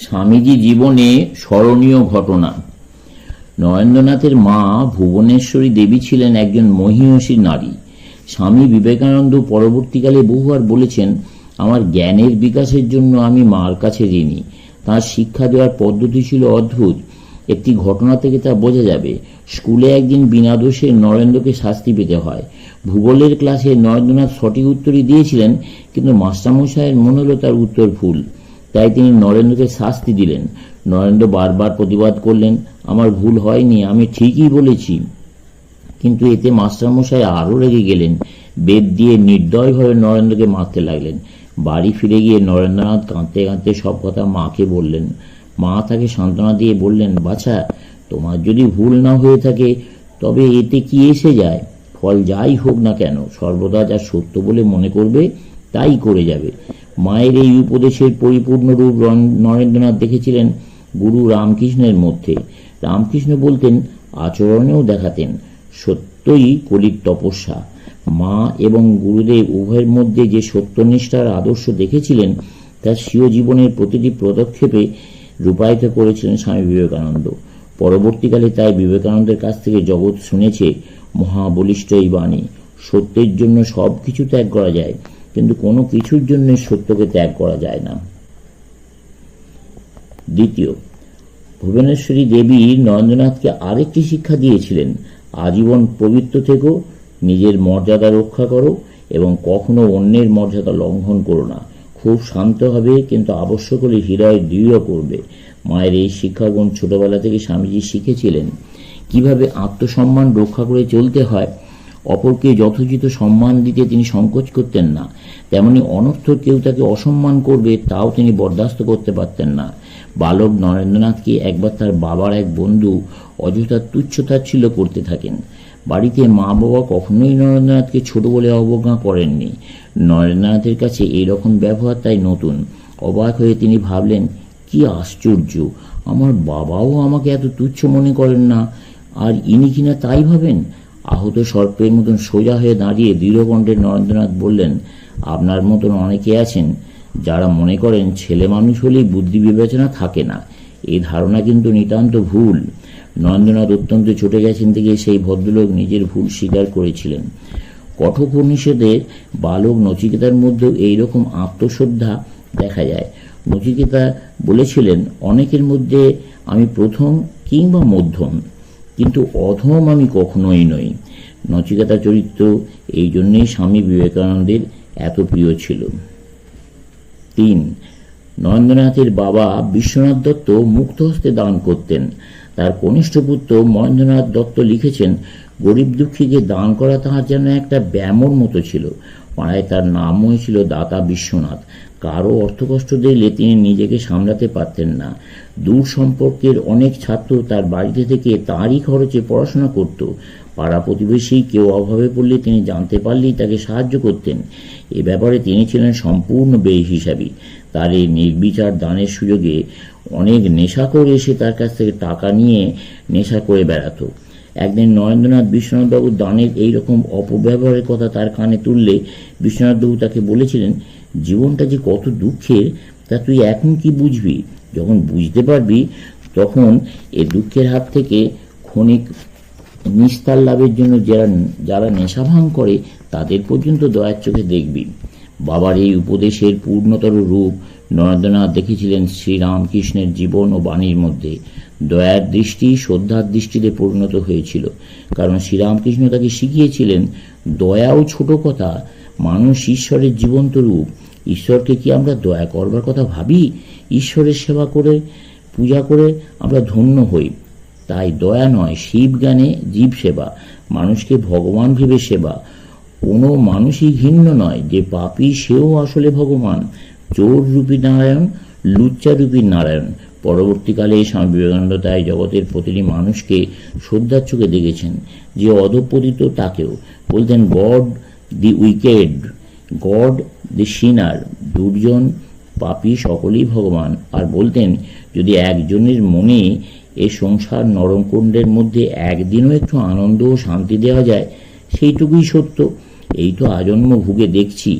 স্বামীজি জীবনে স্মরণীয় ঘটনা। নরেন্দ্রনাথের মা ভুবনেশ্বরী দেবী ছিলেন একজন মহীয়সী নারী। স্বামী বিবেকানন্দ পরবর্তীকালে বহুবার বলেছেন, আমার জ্ঞানের বিকাশের জন্য আমি মার কাছে ঋণী। তাঁর শিক্ষা দেওয়ার পদ্ধতি ছিল অদ্ভুত। একটি ঘটনা থেকে তা বোঝা যাবে। স্কুলে একদিন বিনা দোষে নরেন্দ্রকে শাস্তি পেতে হয়। ভূগোলের ক্লাসে নরেন্দ্রনাথ সঠিক উত্তরই দিয়েছিলেন, কিন্তু মাস্টারমশাইয়ের মনে হলো তার উত্তর ভুল। তাই তিনি নরেন্দ্রকে শাস্তি দিলেন। নরেন্দ্র বারবার প্রতিবাদ করলেন, আমার ভুল হয়নি, আমি ঠিকই বলেছি। কিন্তু এতে মাস্টারমশাই আরও রেগে গেলেন। বেত দিয়ে নির্দয়ভাবে নরেন্দ্রকে মারতে লাগলেন। বাড়ি ফিরে গিয়ে নরেন্দ্রনাথ কাঁদতে কাঁদতে সব কথা মাকে বললেন। মা তাকে সান্ত্বনা দিয়ে বললেন, বাছা, তোমার যদি ভুল না হয়ে থাকে তবে এতে কি এসে যায়? ফল যাই হোক না কেন, সর্বদা যা সত্য বলে মনে করবে তাই করে যাবে। মায়ের এই উপদেশের পরিপূর্ণ রূপ নরেন্দ্রনাথ দেখেছিলেন গুরু রামকৃষ্ণের মধ্যে। রামকৃষ্ণ বলতেন, আচরণেও দেখাতেন, সত্যই কলির তপস্যা। মা এবং গুরুদেব উভয়ের মধ্যে যে সত্যনিষ্ঠার আদর্শ দেখেছিলেন তা স্বীয় জীবনের প্রতিটি পদক্ষেপে রূপায়িত করেছিলেন স্বামী বিবেকানন্দ। পরবর্তীকালে তাই বিবেকানন্দের কাছ থেকে জগৎ শুনেছে মহাবলিষ্ঠ এই বাণী, সত্যের জন্য সব কিছু ত্যাগ করা যায়, কিন্তু কোনো কিছুর জন্য সত্যকে ত্যাগ করা যায় না। দ্বিতীয়, ভুবনেশ্বরী দেবী নরেন্দ্রনাথকে আরেকটি শিক্ষা দিয়েছিলেন, আজীবন পবিত্র থেকো, নিজের মর্যাদা রক্ষা করো এবং কখনো অন্যের মর্যাদা লঙ্ঘন করো না। খুব শান্ত হবে, কিন্তু আবশ্যক হলে হৃদয় দৃঢ় করবে। মায়ের এই শিক্ষাগুণ ছোটবেলা থেকে স্বামীজি শিখেছিলেন। কিভাবে আত্মসম্মান রক্ষা করে চলতে হয়, অপরকে যথোচিত সম্মান দিতে তিনি সংকোচ করতেন না। তেমনি অনর্থক কেউ তাকে অসম্মান করবে তাও তিনি বরদাস্ত করতে পারতেন না। বালক নরেন্দ্রনাথকে একবার তার বাবার এক বন্ধু অযথা তুচ্ছতাচ্ছিল্য করতে থাকেন। বাড়িতে মা বাবা কখনোই নরেন্দ্রনাথকে ছোট বলে অবজ্ঞা করেননি। নরেন্দ্রনাথের কাছে এইরকম ব্যবহার তাই নতুন। অবাক হয়ে তিনি ভাবলেন, কি আশ্চর্য, আমার বাবাও আমাকে এত তুচ্ছ মনে করেন না, আর ইনি কিনা তাই ভাবেন। আহত সর্পের মতন সোজা হয়ে দাঁড়িয়ে দৃঢ়কণ্ঠে নরেন্দ্রনাথ বললেন, আপনার মতন অনেকে আছেন যারা মনে করেন ছেলে মানুষ হলেই বুদ্ধি বিবেচনা থাকে না। এই ধারণা কিন্তু নিতান্ত ভুল। নরেন্দ্রনাথ অত্যন্ত চটে গেছেন থেকে সেই ভদ্রলোক নিজের ভুল স্বীকার করেছিলেন। কঠোপনিষদের বালক নচিকেতার মধ্যেও এইরকম আত্মশ্রদ্ধা দেখা যায়। নচিকেতা বলেছিলেন, অনেকের মধ্যে আমি প্রথম কিংবা মধ্যম, কিন্তু অধম আমি কখনোই নই। নচিকেতা চরিত্র এই জন্যেই স্বামী বিবেকানন্দের এত প্রিয় ছিল। 3. নরেন্দ্রনাথের বাবা বিশ্বনাথ দত্ত মুক্ত হস্তে দান করতেন। তার কনিষ্ঠ পুত্র মহেন্দ্রনাথ দত্ত লিখেছেন, গরিব দুঃখীকে দান করা তাহার যেন একটা ব্যামোর মতো ছিল। পাড়ায় তার নাম হয়েছিল দাতা বিশ্বনাথ। কারো অর্থকষ্ট দিলে তিনি নিজেকে সামলাতে পারতেন না। দূর সম্পর্কের অনেক ছাত্র তার বাড়িতে থেকে তাঁরই খরচে পড়াশোনা করত। পাড়া প্রতিবেশী কেউ অভাবে পড়লে তিনি জানতে পারলেই তাকে সাহায্য করতেন। এ ব্যাপারে তিনি ছিলেন সম্পূর্ণ বেহিসাবি। তার এই নির্বিচার দানের সুযোগে অনেক নেশাখোর এসে তার কাছ থেকে টাকা নিয়ে নেশা করে বেড়াত। একদিন নরেন্দ্রনাথ বিশ্বনাথবাবুর দানের এইরকম অপব্যবহারের কথা তার কানে তুললে বিশ্বনাথবাবু তাকে বলেছিলেন, জীবনটা যে কত দুঃখের তা তুই এখন কি বুঝবি? যখন বুঝতে পারবি তখন এ দুঃখের হাত থেকে ক্ষণিক নিস্তার লাভের জন্য যারা নেশা ভাঙ করে তাদের পর্যন্ত দয়ার চোখে দেখবি। বাবার এই উপদেশের পূর্ণতর রূপ নরেন্দ্রনাথ দেখেছিলেন শ্রীরামকৃষ্ণের জীবন ও বাণীর মধ্যে। দয়ার দৃষ্টি শ্রদ্ধার দৃষ্টিতে পরিণত হয়েছিল, কারণ শ্রীরামকৃষ্ণ তাকে শিখিয়েছিলেন দয়াও ছোট কথা, মানুষ ঈশ্বরের জীবন্ত রূপ। ঈশ্বরকে কি আমরা দয়া করবার কথা ভাবি? ঈশ্বরের সেবা করে পূজা করে আমরা ধন্য হই। তাই দয়া নয়, শিব জ্ঞানে জীব সেবা, মানুষকে ভগবান ভেবে সেবা। কোনো মানুষই ঘৃণ্য নয়, যে পাপী সেও আসলে ভগবান। চোর রূপী নারায়ণ, লুচ্চা রূপী নারায়ণ। পরবর্তীকালে স্বামী বিবেকানন্দ তাই জগতের প্রতিটি মানুষকে শ্রদ্ধার চোখে দেখেছেন। যে অধঃপতিত তাকেও বলতেন গড দি উইকেড, গড দি সিনার। দুর্জন পাপী সকলেই ভগবান। আর বলতেন, যদি একজনের মনে এ সংসার নরককুণ্ডের মধ্যে একদিনও একটু আনন্দ ও শান্তি দেওয়া যায়, সেইটুকুই সত্য। এই তো আজন্ম ভুগে দেখছি।